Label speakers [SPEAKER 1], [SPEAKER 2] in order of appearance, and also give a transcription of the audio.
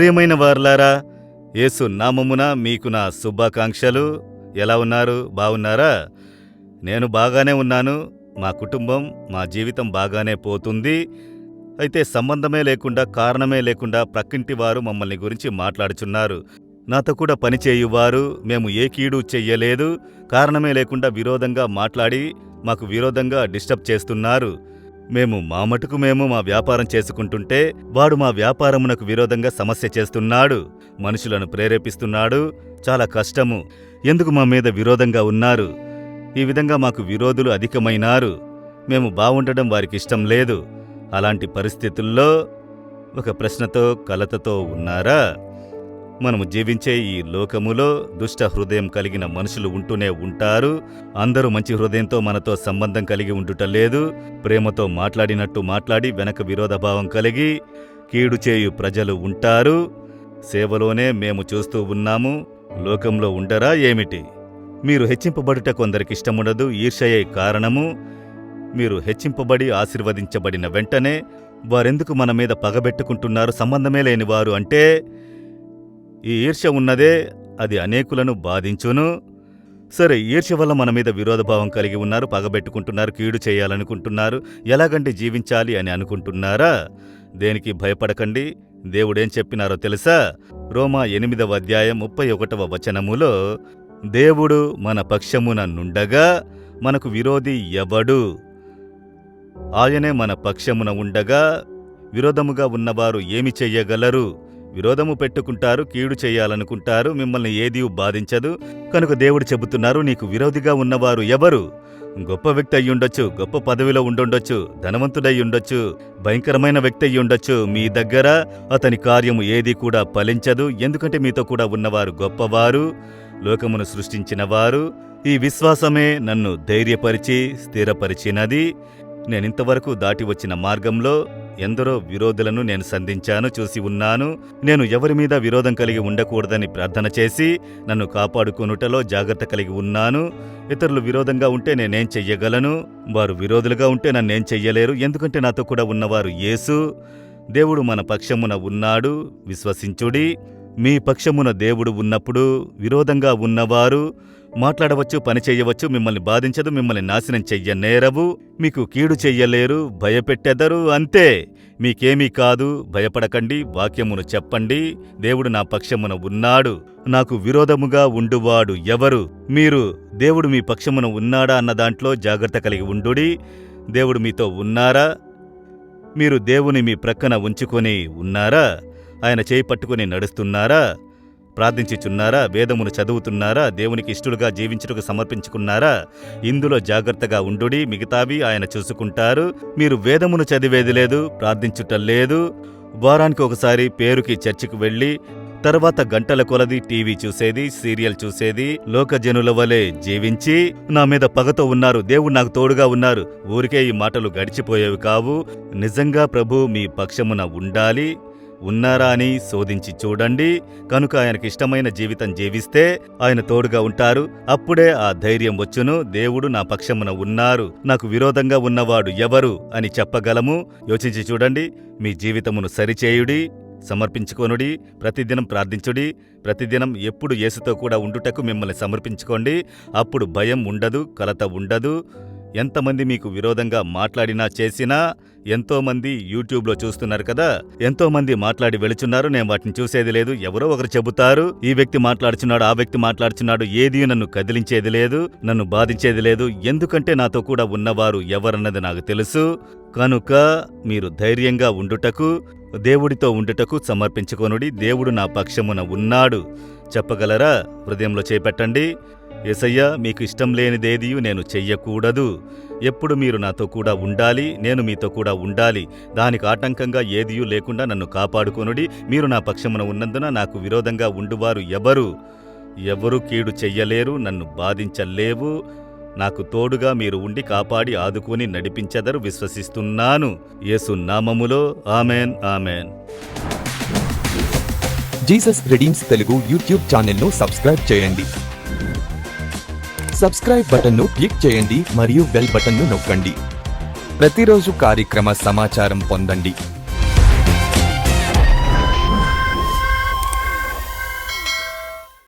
[SPEAKER 1] ప్రియమైన వారలారా, యేసు నామమున మీకు నా శుభాకాంక్షలు. ఎలా ఉన్నారు? బాగున్నారా? నేను బాగానే ఉన్నాను. మా కుటుంబం, మా జీవితం బాగానే పోతుంది. అయితే సంబంధమే లేకుండా, కారణమే లేకుండా ప్రక్కింటి వారు మమ్మల్ని గురించి మాట్లాడుచున్నారు. నాతో కూడా పనిచేయువారు మేము ఏ కీడు చెయ్యలేదు, కారణమే లేకుండా విరోధంగా మాట్లాడి మాకు విరోధంగా డిస్టర్బ్ చేస్తున్నారు. మేము మా మటుకు మేము మా వ్యాపారం చేసుకుంటుంటే వాడు మా వ్యాపారమునకు విరోధంగా సమస్య చేస్తున్నాడు, మనుషులను ప్రేరేపిస్తున్నాడు. చాలా కష్టము. ఎందుకు మా మీద విరోధంగా ఉన్నారు? ఈ విధంగా మాకు విరోధులు అధికమైనారు. మేము బావుండడం వారికి ఇష్టం లేదు. అలాంటి పరిస్థితుల్లో ఒక ప్రశ్నతో, కలతతో ఉన్నారా? మనము జీవించే ఈ లోకములో దుష్ట హృదయం కలిగిన మనుషులు ఉంటూనే ఉంటారు. అందరూ మంచి హృదయంతో మనతో సంబంధం కలిగి ఉండుటలేదు. ప్రేమతో మాట్లాడినట్టు మాట్లాడి వెనక విరోధభావం కలిగి కీడు చేయు ప్రజలు ఉంటారు. సేవలోనే మేము చూస్తూ ఉన్నాము. లోకంలో ఉండరా ఏమిటి? మీరు హెచ్చింపబడుట కొందరికిష్టముండదు. ఈర్ష్యయే కారణము. మీరు హెచ్చింపబడి ఆశీర్వదించబడిన వెంటనే వారెందుకు మన మీద పగబెట్టుకుంటున్నారు? సంబంధమే లేనివారు అంటే ఈ ఈర్ష్య ఉన్నదే, అది అనేకులను బాధించును. సరే, ఈర్ష్య వల్ల మన మీద విరోధభావం కలిగి ఉన్నారు, పగబెట్టుకుంటున్నారు, కీడు చేయాలనుకుంటున్నారు. ఎలాగంటే జీవించాలి అని అనుకుంటున్నారా? దేనికి భయపడకండి. దేవుడేం చెప్పినారో తెలుసా? రోమా 8వ అధ్యాయం 31వ వచనములో, దేవుడు మన పక్షమున నుండగా మనకు విరోధి ఎవడు? ఆయనే మన పక్షమున ఉండగా విరోధముగా ఉన్నవారు ఏమి చెయ్యగలరు? విరోధము పెట్టుకుంటారు, కీడు చేయాలనుకుంటారు, మిమ్మల్ని ఏదీ బాధించదు. కనుక దేవుడు చెబుతున్నారు, నీకు విరోధిగా ఉన్నవారు ఎవరు? గొప్ప వ్యక్తి అయ్యుండొచ్చు, గొప్ప పదవిలో ఉండుండొచ్చు, ధనవంతుడై ఉండొచ్చు, భయంకరమైన వ్యక్తి అయ్యుండొచ్చు. మీ దగ్గర అతని కార్యము ఏదీ కూడా ఫలించదు. ఎందుకంటే మీతో కూడా ఉన్నవారు గొప్పవారు, లోకమును సృష్టించినవారు. ఈ విశ్వాసమే నన్ను ధైర్యపరిచి స్థిరపరిచినది. నేనింతవరకు దాటి వచ్చిన మార్గంలో ఎందరో విరోధులను నేను సంధించాను, చూసి ఉన్నాను. నేను ఎవరి మీద విరోధం కలిగి ఉండకూడదని ప్రార్థన చేసి నన్ను కాపాడుకొనుటలో జాగ్రత్త కలిగి ఉన్నాను. ఇతరులు విరోధంగా ఉంటే నేనేం చెయ్యగలను? వారు విరోధులుగా ఉంటే నన్నేం చెయ్యలేరు. ఎందుకంటే నాతో కూడా ఉన్నవారు యేసు. దేవుడు మన పక్షమున ఉన్నాడు, విశ్వసించుడి. మీ పక్షమున దేవుడు ఉన్నప్పుడు విరోధంగా ఉన్నవారు మాట్లాడవచ్చు, పని చెయ్యవచ్చు. మిమ్మల్ని బాధించదు, మిమ్మల్ని నాశనం చెయ్యనేరవు, మీకు కీడు చెయ్యలేరు, భయపెట్టెదరు. అంతే, మీకేమీ కాదు. భయపడకండి, వాక్యమును చెప్పండి. దేవుడు నా పక్షమున ఉన్నాడు, నాకు విరోధముగా ఉండువాడు ఎవరు? మీరు దేవుడు మీ పక్షమున ఉన్నాడా అన్న దాంట్లో జాగ్రత్త కలిగి ఉండుడి. దేవుడు మీతో ఉన్నారా? మీరు దేవుని మీ ప్రక్కన ఉంచుకొని ఉన్నారా? ఆయన చేయి పట్టుకుని నడుస్తున్నారా? ప్రార్థించుచున్నారా? వేదమును చదువుతున్నారా? దేవునికి ఇష్టలుగా జీవించుటకు సమర్పించుకున్నారా? ఇందులో జాగ్రత్తగా ఉండుడి, మిగతావి ఆయన చూసుకుంటారు. మీరు వేదమును చదివేది లేదు, ప్రార్థించుటలేదు. వారానికి ఒకసారి పేరుకి చర్చికి వెళ్ళి తర్వాత గంటల కొలది టీవీ చూసేది, సీరియల్ చూసేది, లోకజనుల వలె జీవించి నా మీద పగతో ఉన్నారు, దేవుడు నాకు తోడుగా ఉన్నారు. ఊరికే ఈ మాటలు గడిచిపోయేవి కావు. నిజంగా ప్రభు మీ పక్షమున ఉండాలి. ఉన్నారా అని శోధించి చూడండి. కనుక ఆయనకిష్టమైన జీవితం జీవిస్తే ఆయన తోడుగా ఉంటారు. అప్పుడే ఆ ధైర్యం వచ్చును. దేవుడు నా పక్షమున ఉన్నారు, నాకు విరోధంగా ఉన్నవాడు ఎవరు అని చెప్పగలము. యోచించి చూడండి. మీ జీవితమును సరిచేయుడి, సమర్పించుకొనుడి, ప్రతిదినం ప్రార్థించుడి. ప్రతిదినం ఎప్పుడు యేసుతో కూడా ఉండుటకు మిమ్మల్ని సమర్పించుకోండి. అప్పుడు భయం ఉండదు, కలత ఉండదు. ఎంతమంది మీకు విరోధంగా మాట్లాడినా చేసినా, ఎంతోమంది యూట్యూబ్లో చూస్తున్నారు కదా, ఎంతోమంది మాట్లాడి వెళుచున్నారు. నేను వాటిని చూసేది లేదు. ఎవరో ఒకరు చెబుతారు, ఈ వ్యక్తి మాట్లాడుచున్నాడు, ఆ వ్యక్తి మాట్లాడుచున్నాడు. ఏదీ నన్ను కదిలించేది లేదు, నన్ను బాధించేది లేదు. ఎందుకంటే నాతో కూడా ఉన్నవారు ఎవరన్నది నాకు తెలుసు. కనుక మీరు ధైర్యంగా ఉండుటకు, దేవుడితో ఉండుటకు సమర్పించుకొనుడి. దేవుడు నా పక్షమున ఉన్నాడు చెప్పగలరా? హృదయంలో చేపెట్టండి. యేసయ్యా, మీకు ఇష్టం లేనిదేదియు నేను చెయ్యకూడదు. ఎప్పుడు మీరు నాతో కూడా ఉండాలి, నేను మీతో కూడా ఉండాలి. దానికి ఆటంకంగా ఏదియూ లేకుండా నన్ను కాపాడుకొనుడి. మీరు నా పక్షమున ఉన్నందున నాకు విరోధంగా ఉండువారు ఎవరు కీడు చెయ్యలేరు, నన్ను బాధించలేవు. నాకు తోడుగా మీరు ఉండి కాపాడి ఆదుకొని నడిపించెదరు. విశ్వసిస్తున్నాను యేసు నామములో. Amen, amen.
[SPEAKER 2] Jesus redeems Telugu YouTube ఛానల్ను సబ్స్క్రైబ్ చేయండి. సబ్స్క్రైబ్ బటన్ను క్లిక్ చేయండి మరియు బెల్ బటన్ను నొక్కండి. ప్రతిరోజు కార్యక్రమ సమాచారం పొందండి.